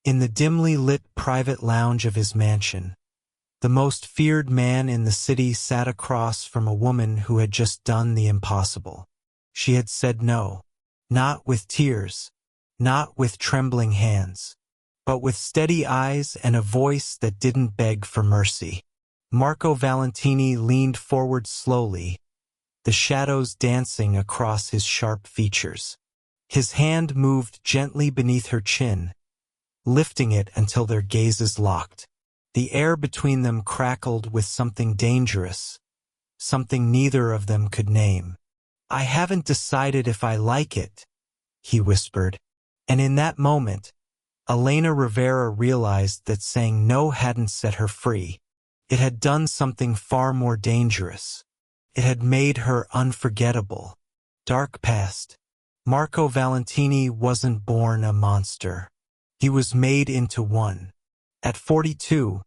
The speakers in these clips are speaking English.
In the dimly lit private lounge of his mansion, the most feared man in the city sat across from a woman who had just done the impossible. She had said no. Not with tears, not with trembling hands, but with steady eyes and a voice that didn't beg for mercy. Marco Valentini leaned forward slowly, the shadows dancing across his sharp features. His hand moved gently beneath her chin, lifting it until their gazes locked. The air between them crackled with something dangerous, something neither of them could name. "I haven't decided if I like it," he whispered. And in that moment, Elena Rivera realized that saying no hadn't set her free. It had done something far more dangerous. It had made her unforgettable. Dark past. Marco Valentini wasn't born a monster. He was made into one. At 42,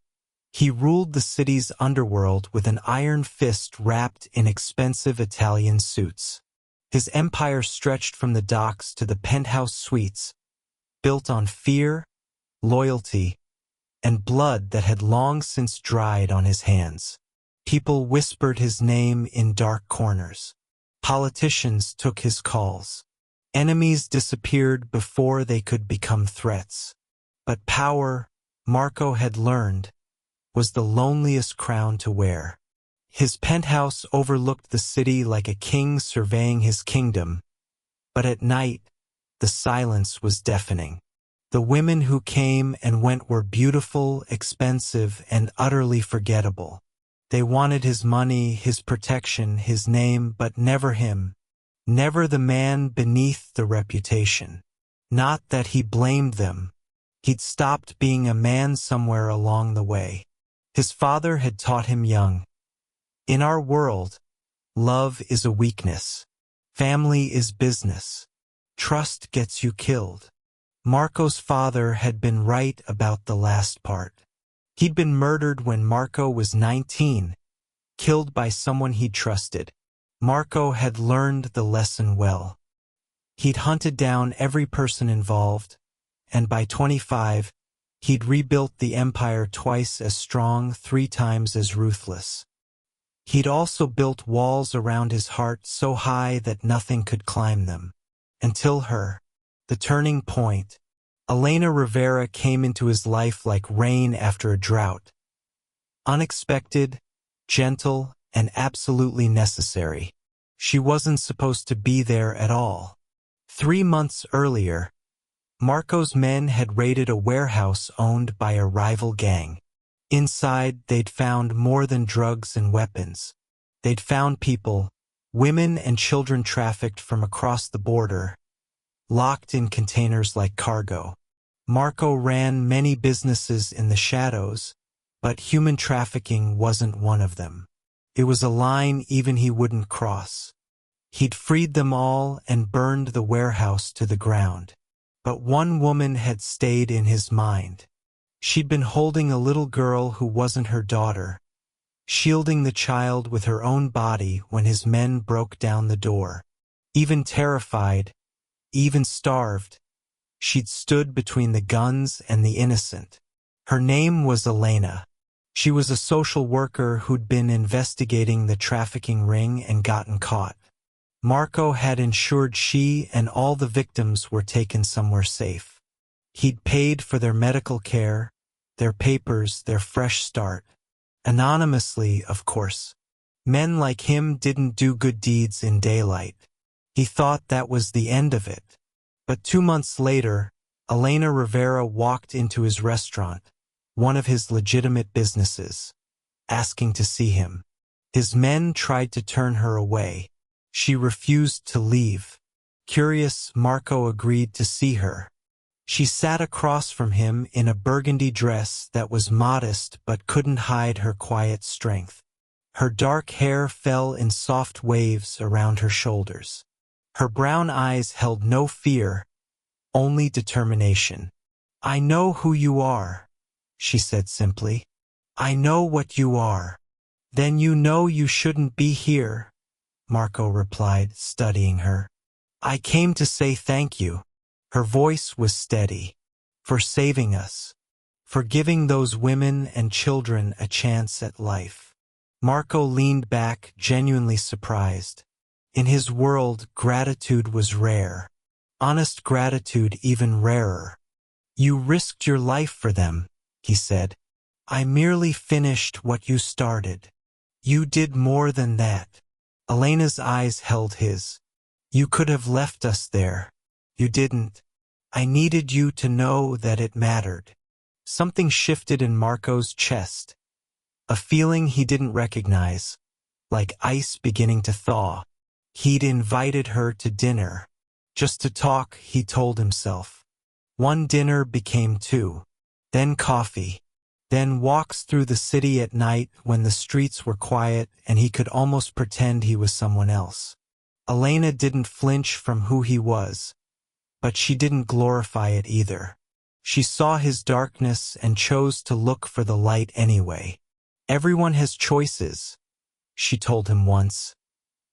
he ruled the city's underworld with an iron fist wrapped in expensive Italian suits. His empire stretched from the docks to the penthouse suites, built on fear, loyalty, and blood that had long since dried on his hands. People whispered his name in dark corners. Politicians took his calls. Enemies disappeared before they could become threats. But power, Marco had learned, was the loneliest crown to wear. His penthouse overlooked the city like a king surveying his kingdom, but at night, the silence was deafening. The women who came and went were beautiful, expensive, and utterly forgettable. They wanted his money, his protection, his name, but never him. Never the man beneath the reputation. Not that he blamed them. He'd stopped being a man somewhere along the way. His father had taught him young. In our world, love is a weakness. Family is business. Trust gets you killed. Marco's father had been right about the last part. He'd been murdered when Marco was 19, killed by someone he trusted. Marco had learned the lesson well. He'd hunted down every person involved, and by 25, he'd rebuilt the empire twice as strong, 3 times as ruthless. He'd also built walls around his heart so high that nothing could climb them. Until her, the turning point, Elena Rivera came into his life like rain after a drought. Unexpected, gentle, and absolutely necessary. She wasn't supposed to be there at all. 3 months earlier, Marco's men had raided a warehouse owned by a rival gang. Inside, they'd found more than drugs and weapons. They'd found people, women and children trafficked from across the border, locked in containers like cargo. Marco ran many businesses in the shadows, but human trafficking wasn't one of them. It was a line even he wouldn't cross. He'd freed them all and burned the warehouse to the ground. But one woman had stayed in his mind. She'd been holding a little girl who wasn't her daughter, shielding the child with her own body when his men broke down the door. Even terrified, even starved, she'd stood between the guns and the innocent. Her name was Elena. She was a social worker who'd been investigating the trafficking ring and gotten caught. Marco had ensured she and all the victims were taken somewhere safe. He'd paid for their medical care, their papers, their fresh start. Anonymously, of course. Men like him didn't do good deeds in daylight. He thought that was the end of it. But 2 months later, Elena Rivera walked into his restaurant, one of his legitimate businesses, asking to see him. His men tried to turn her away. She refused to leave. Curious, Marco agreed to see her. She sat across from him in a burgundy dress that was modest but couldn't hide her quiet strength. Her dark hair fell in soft waves around her shoulders. Her brown eyes held no fear, only determination. "I know who you are," she said simply. "I know what you are." "Then you know you shouldn't be here," Marco replied, studying her. "I came to say thank you." Her voice was steady. for saving us, for giving those women and children a chance at life. Marco leaned back, genuinely surprised. In his world, gratitude was rare. Honest gratitude even rarer. You risked your life for them, he said. I merely finished what you started. You did more than that. Elena's eyes held his. You could have left us there. You didn't. I needed you to know that it mattered. Something shifted in Marco's chest. A feeling he didn't recognize, like ice beginning to thaw. He'd invited her to dinner. Just to talk, he told himself. One dinner became two. Then coffee. Then walks through the city at night when the streets were quiet and he could almost pretend he was someone else. Elena didn't flinch from who he was, but she didn't glorify it either. She saw his darkness and chose to look for the light anyway. Everyone has choices, she told him once,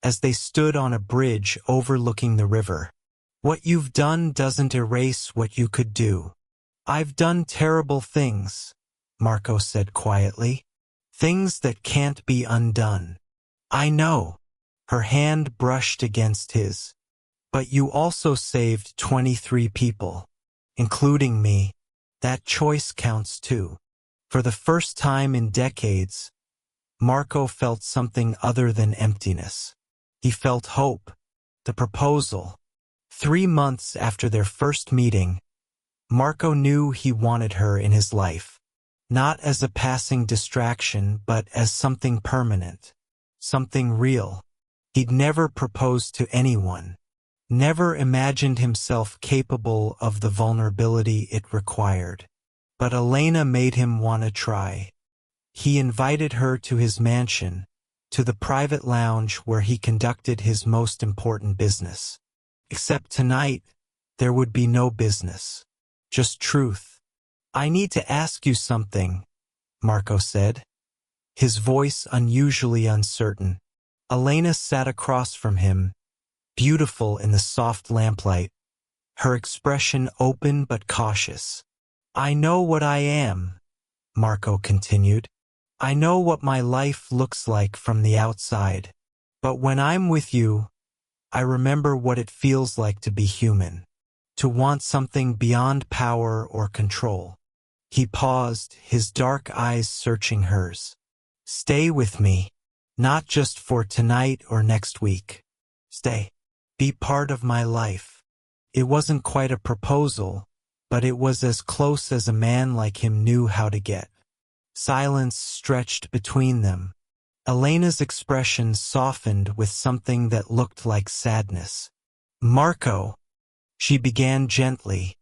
as they stood on a bridge overlooking the river. What you've done doesn't erase what you could do. I've done terrible things, Marco said quietly. Things that can't be undone. I know. Her hand brushed against his. But you also saved 23 people, including me. That choice counts too. For the first time in decades, Marco felt something other than emptiness. He felt hope. The proposal. 3 months after their first meeting, Marco knew he wanted her in his life. Not as a passing distraction, but as something permanent. Something real. He'd never proposed to anyone. Never imagined himself capable of the vulnerability it required. But Elena made him want to try. He invited her to his mansion, to the private lounge where he conducted his most important business. Except tonight, there would be no business. Just truth. I need to ask you something, Marco said, his voice unusually uncertain. Elena sat across from him, beautiful in the soft lamplight, her expression open but cautious. I know what I am, Marco continued. I know what my life looks like from the outside. But when I'm with you, I remember what it feels like to be human, to want something beyond power or control. He paused, his dark eyes searching hers. Stay with me, not just for tonight or next week. Stay. Be part of my life. It wasn't quite a proposal, but it was as close as a man like him knew how to get. Silence stretched between them. Elena's expression softened with something that looked like sadness. Marco, she began gently,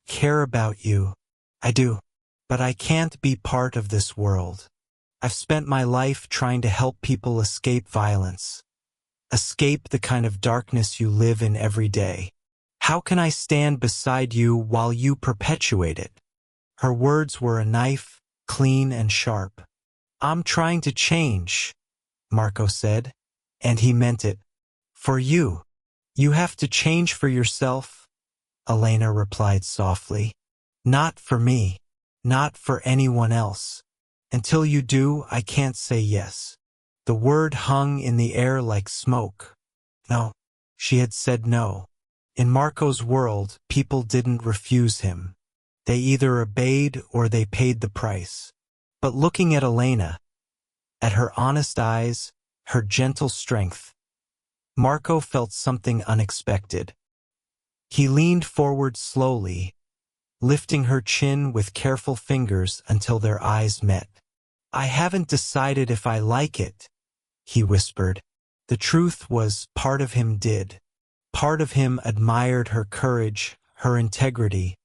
care about you. I do. But I can't be part of this world. I've spent my life trying to help people escape violence. Escape the kind of darkness you live in every day. How can I stand beside you while you perpetuate it? Her words were a knife, clean and sharp. I'm trying to change, Marco said, and he meant it. For you. You have to change for yourself, Elena replied softly. Not for me. Not for anyone else. Until you do, I can't say yes. The word hung in the air like smoke. No. She had said no. In Marco's world, people didn't refuse him. They either obeyed or they paid the price. But looking at Elena, at her honest eyes, her gentle strength, Marco felt something unexpected. He leaned forward slowly, lifting her chin with careful fingers until their eyes met. I haven't decided if I like it, he whispered. The truth was, part of him did. Part of him admired her courage, her integrity,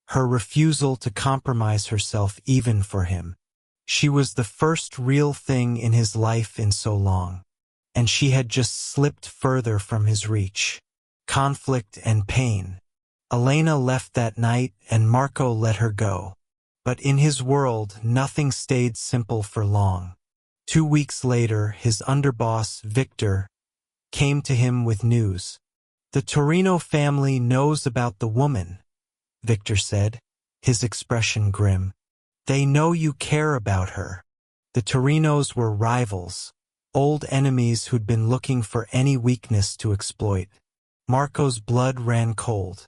her refusal to compromise herself even for him. She was the first real thing in his life in so long, and she had just slipped further from his reach. Conflict and pain. Elena left that night and Marco let her go. But in his world, nothing stayed simple for long. 2 weeks later, his underboss, Victor, came to him with news. The Torino family knows about the woman, Victor said. his expression grim. They know you care about her. The Torinos were rivals, old enemies who'd been looking for any weakness to exploit. Marco's blood ran cold.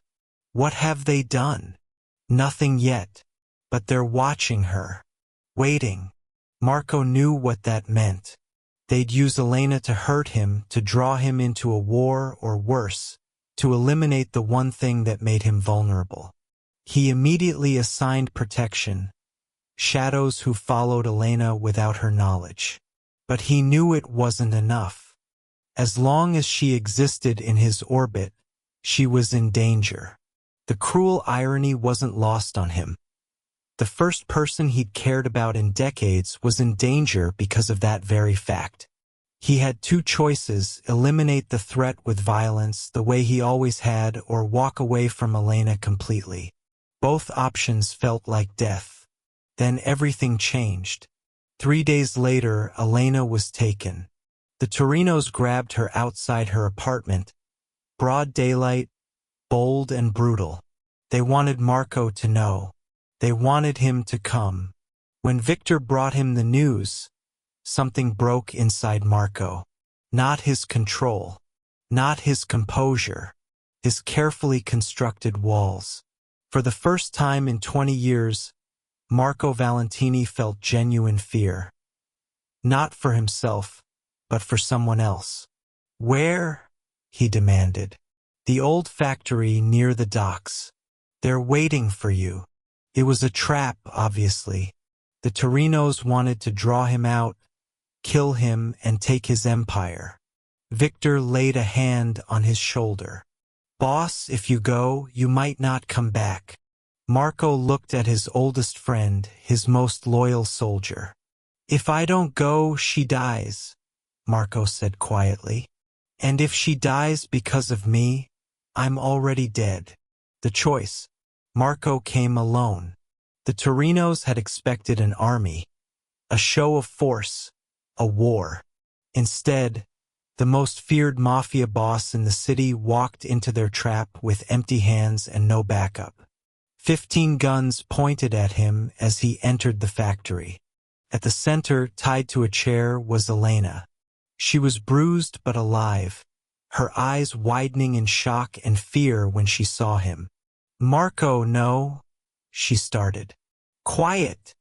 What have they done? Nothing yet. But they're watching her. Waiting. Marco knew what that meant. They'd use Elena to hurt him, to draw him into a war, or worse, to eliminate the one thing that made him vulnerable. He immediately assigned protection, shadows who followed Elena without her knowledge. But he knew it wasn't enough. As long as she existed in his orbit, she was in danger. The cruel irony wasn't lost on him. The first person he'd cared about in decades was in danger because of that very fact. He had two choices: eliminate the threat with violence, the way he always had, or walk away from Elena completely. Both options felt like death. Then everything changed. 3 days later, Elena was taken. The Torinos grabbed her outside her apartment. Broad daylight, bold and brutal. They wanted Marco to know. They wanted him to come. When Victor brought him the news, something broke inside Marco. Not his control. Not his composure. His carefully constructed walls. For the first time in 20 years, Marco Valentini felt genuine fear. Not for himself, but for someone else. Where? He demanded. The old factory near the docks. They're waiting for you. It was a trap, obviously. The Torinos wanted to draw him out, kill him, and take his empire. Victor laid a hand on his shoulder. Boss, if you go, you might not come back. Marco looked at his oldest friend, his most loyal soldier. If I don't go, she dies, Marco said quietly. And if she dies because of me, I'm already dead. The choice. Marco came alone. The Torinos had expected an army, a show of force, a war. Instead, the most feared mafia boss in the city walked into their trap with empty hands and no backup. 15 guns pointed at him as he entered the factory. At the center, tied to a chair, was Elena. She was bruised but alive, her eyes widening in shock and fear when she saw him. Marco, no, she started. Quiet,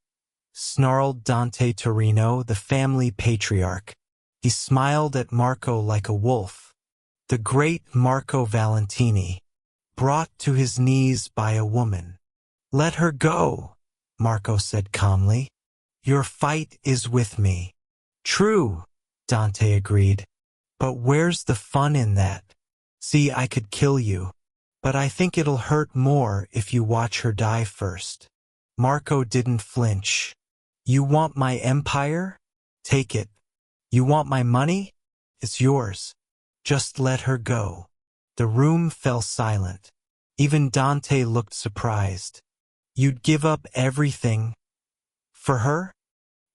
snarled Dante Torino, the family patriarch. He smiled at Marco like a wolf. The great Marco Valentini, brought to his knees by a woman. Let her go, Marco said calmly. Your fight is with me. True, Dante agreed. But where's the fun in that? See, I could kill you. But I think it'll hurt more if you watch her die first. Marco didn't flinch. You want my empire? Take it. You want my money? It's yours. Just let her go. The room fell silent. Even Dante looked surprised. You'd give up everything for her?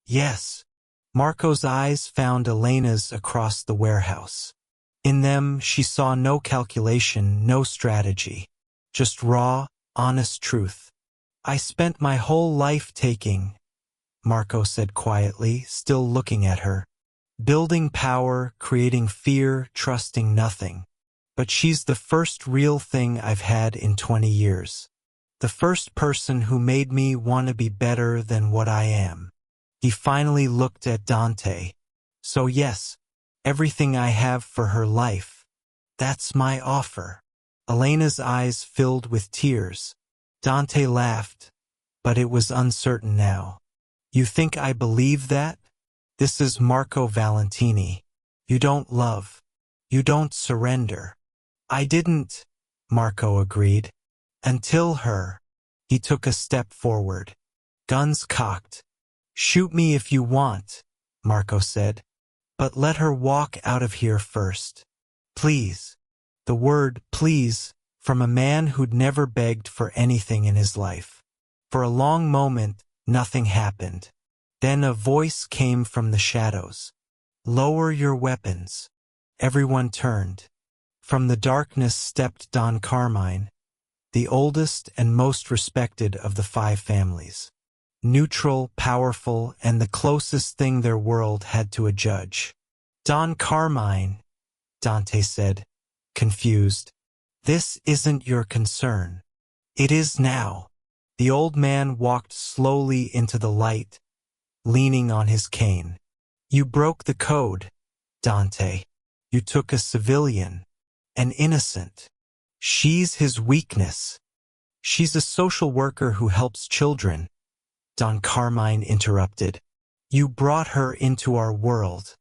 Yes. Marco's eyes found Elena's across the warehouse. In them, she saw no calculation, no strategy. Just raw, honest truth. I spent my whole life taking, Marco said quietly, still looking at her. Building power, creating fear, trusting nothing. But she's the first real thing I've had in 20 years. The first person who made me want to be better than what I am. He finally looked at Dante. So yes, everything I have for her life. That's my offer. Elena's eyes filled with tears. Dante laughed, but it was uncertain now. You think I believe that? This is Marco Valentini. You don't love. You don't surrender. I didn't, Marco agreed. Until her. He took a step forward. Guns cocked. Shoot me if you want, Marco said. But let her walk out of here first. Please. The word please from a man who'd never begged for anything in his life. For a long moment, nothing happened. Then a voice came from the shadows. Lower your weapons. Everyone turned. From the darkness stepped Don Carmine, the oldest and most respected of the 5 families. Neutral, powerful, and the closest thing their world had to a judge. Don Carmine, Dante said, confused. This isn't your concern. It is now. The old man walked slowly into the light, leaning on his cane. You broke the code, Dante. You took a civilian, an innocent. She's his weakness. She's a social worker who helps children, Don Carmine interrupted. You brought her into our world.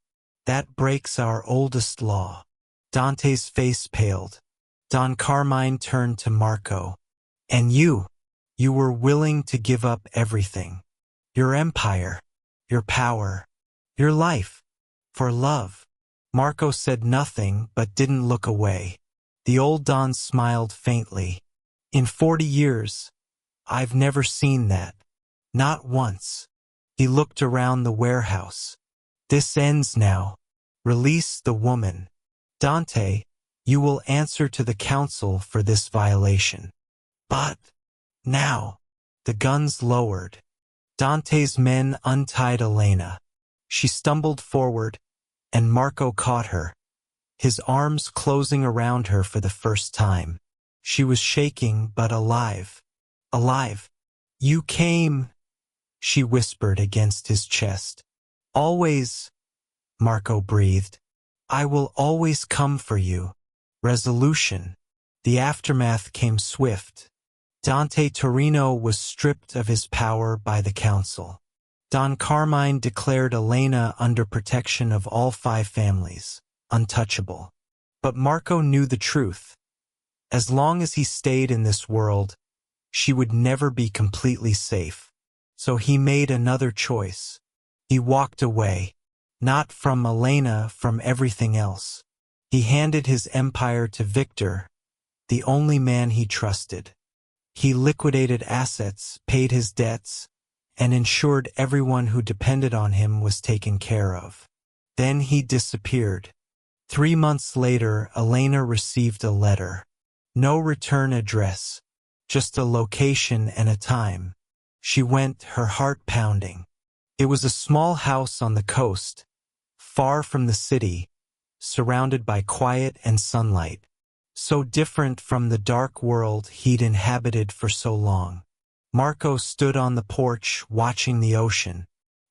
That breaks our oldest law. Dante's face paled. Don Carmine turned to Marco. And you were willing to give up everything. Your empire, your power, your life, for love. Marco said nothing but didn't look away. The old Don smiled faintly. In 40 years, I've never seen that. Not once. He looked around the warehouse. This ends now. Release the woman. Dante, you will answer to the council for this violation. But now, the guns lowered. Dante's men untied Elena. She stumbled forward, and Marco caught her, his arms closing around her for the first time. She was shaking but alive. Alive. You came, she whispered against his chest. Always, Marco breathed. I will always come for you. Resolution. The aftermath came swift. Dante Torino was stripped of his power by the council. Don Carmine declared Elena under protection of all 5 families, untouchable. But Marco knew the truth. As long as he stayed in this world, she would never be completely safe. So he made another choice. He walked away. Not from Elena, from everything else. He handed his empire to Victor, the only man he trusted. He liquidated assets, paid his debts, and ensured everyone who depended on him was taken care of. Then he disappeared. 3 months later, Elena received a letter. No return address, just a location and a time. She went, her heart pounding. It was a small house on the coast, far from the city, surrounded by quiet and sunlight. So different from the dark world he'd inhabited for so long. Marco stood on the porch, watching the ocean.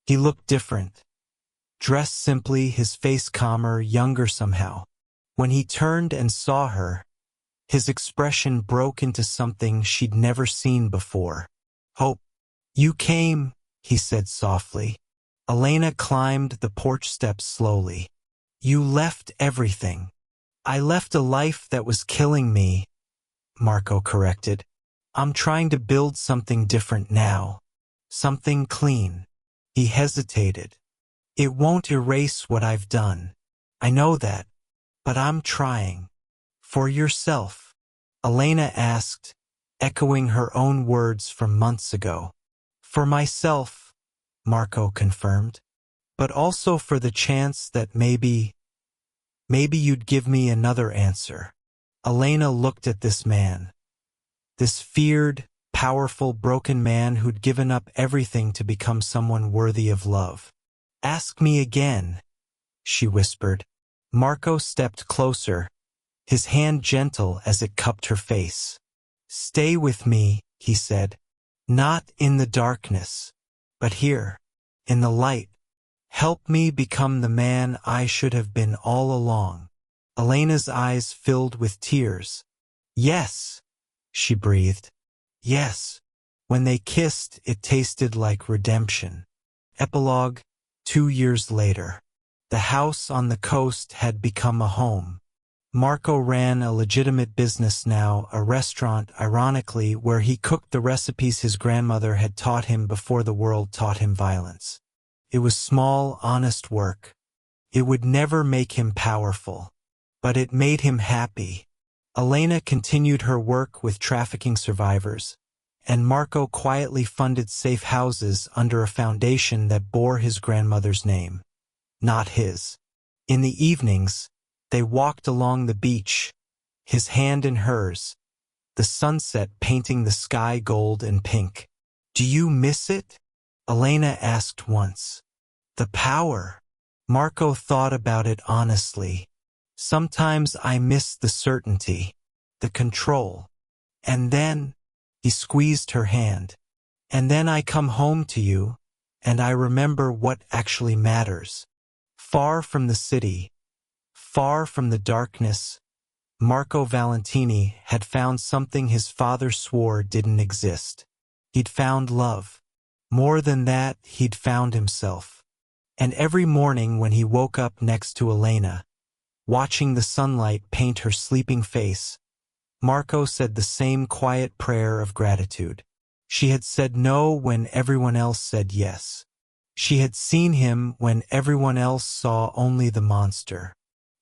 He looked different. Dressed simply, his face calmer, younger somehow. When he turned and saw her, his expression broke into something she'd never seen before. Hope. You came, he said softly. Elena climbed the porch steps slowly. You left everything. I left a life that was killing me, Marco corrected. I'm trying to build something different now. Something clean. He hesitated. It won't erase what I've done. I know that. But I'm trying. For yourself. Elena asked, echoing her own words from months ago. For myself, Marco confirmed. But also for the chance that maybe you'd give me another answer. Elena looked at this man. This feared, powerful, broken man who'd given up everything to become someone worthy of love. Ask me again, she whispered. Marco stepped closer, his hand gentle as it cupped her face. Stay with me, he said. Not in the darkness, but here, in the light. Help me become the man I should have been all along. Elena's eyes filled with tears. Yes, she breathed. Yes. When they kissed, it tasted like redemption. Epilogue, 2 years later. The house on the coast had become a home. Marco ran a legitimate business now, a restaurant, ironically, where he cooked the recipes his grandmother had taught him before the world taught him violence. It was small, honest work. It would never make him powerful. But it made him happy. Elena continued her work with trafficking survivors, and Marco quietly funded safe houses under a foundation that bore his grandmother's name, not his. In the evenings, they walked along the beach, his hand in hers, the sunset painting the sky gold and pink. Do you miss it? Elena asked once. The power. Marco thought about it honestly. Sometimes I miss the certainty, the control. And then, he squeezed her hand. And then I come home to you, and I remember what actually matters. Far from the city, far from the darkness, Marco Valentini had found something his father swore didn't exist. He'd found love. More than that, he'd found himself. And every morning when he woke up next to Elena, watching the sunlight paint her sleeping face, Marco said the same quiet prayer of gratitude. She had said no when everyone else said yes. She had seen him when everyone else saw only the monster.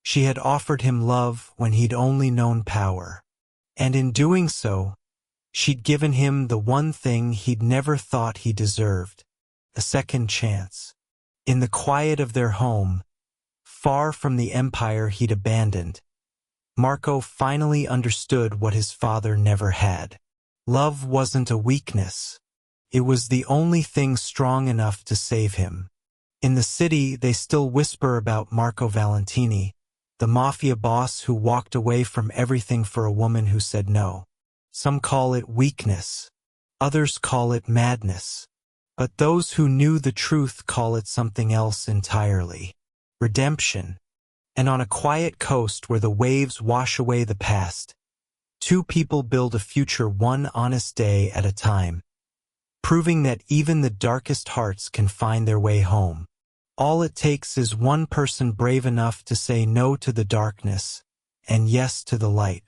She had offered him love when he'd only known power. And in doing so, she'd given him the one thing he'd never thought he deserved, a second chance. In the quiet of their home, far from the empire he'd abandoned, Marco finally understood what his father never had. Love wasn't a weakness. It was the only thing strong enough to save him. In the city, they still whisper about Marco Valentini, the mafia boss who walked away from everything for a woman who said no. Some call it weakness. Others call it madness. But those who knew the truth call it something else entirely. Redemption. And on a quiet coast where the waves wash away the past, two people build a future one honest day at a time, proving that even the darkest hearts can find their way home. All it takes is one person brave enough to say no to the darkness and yes to the light.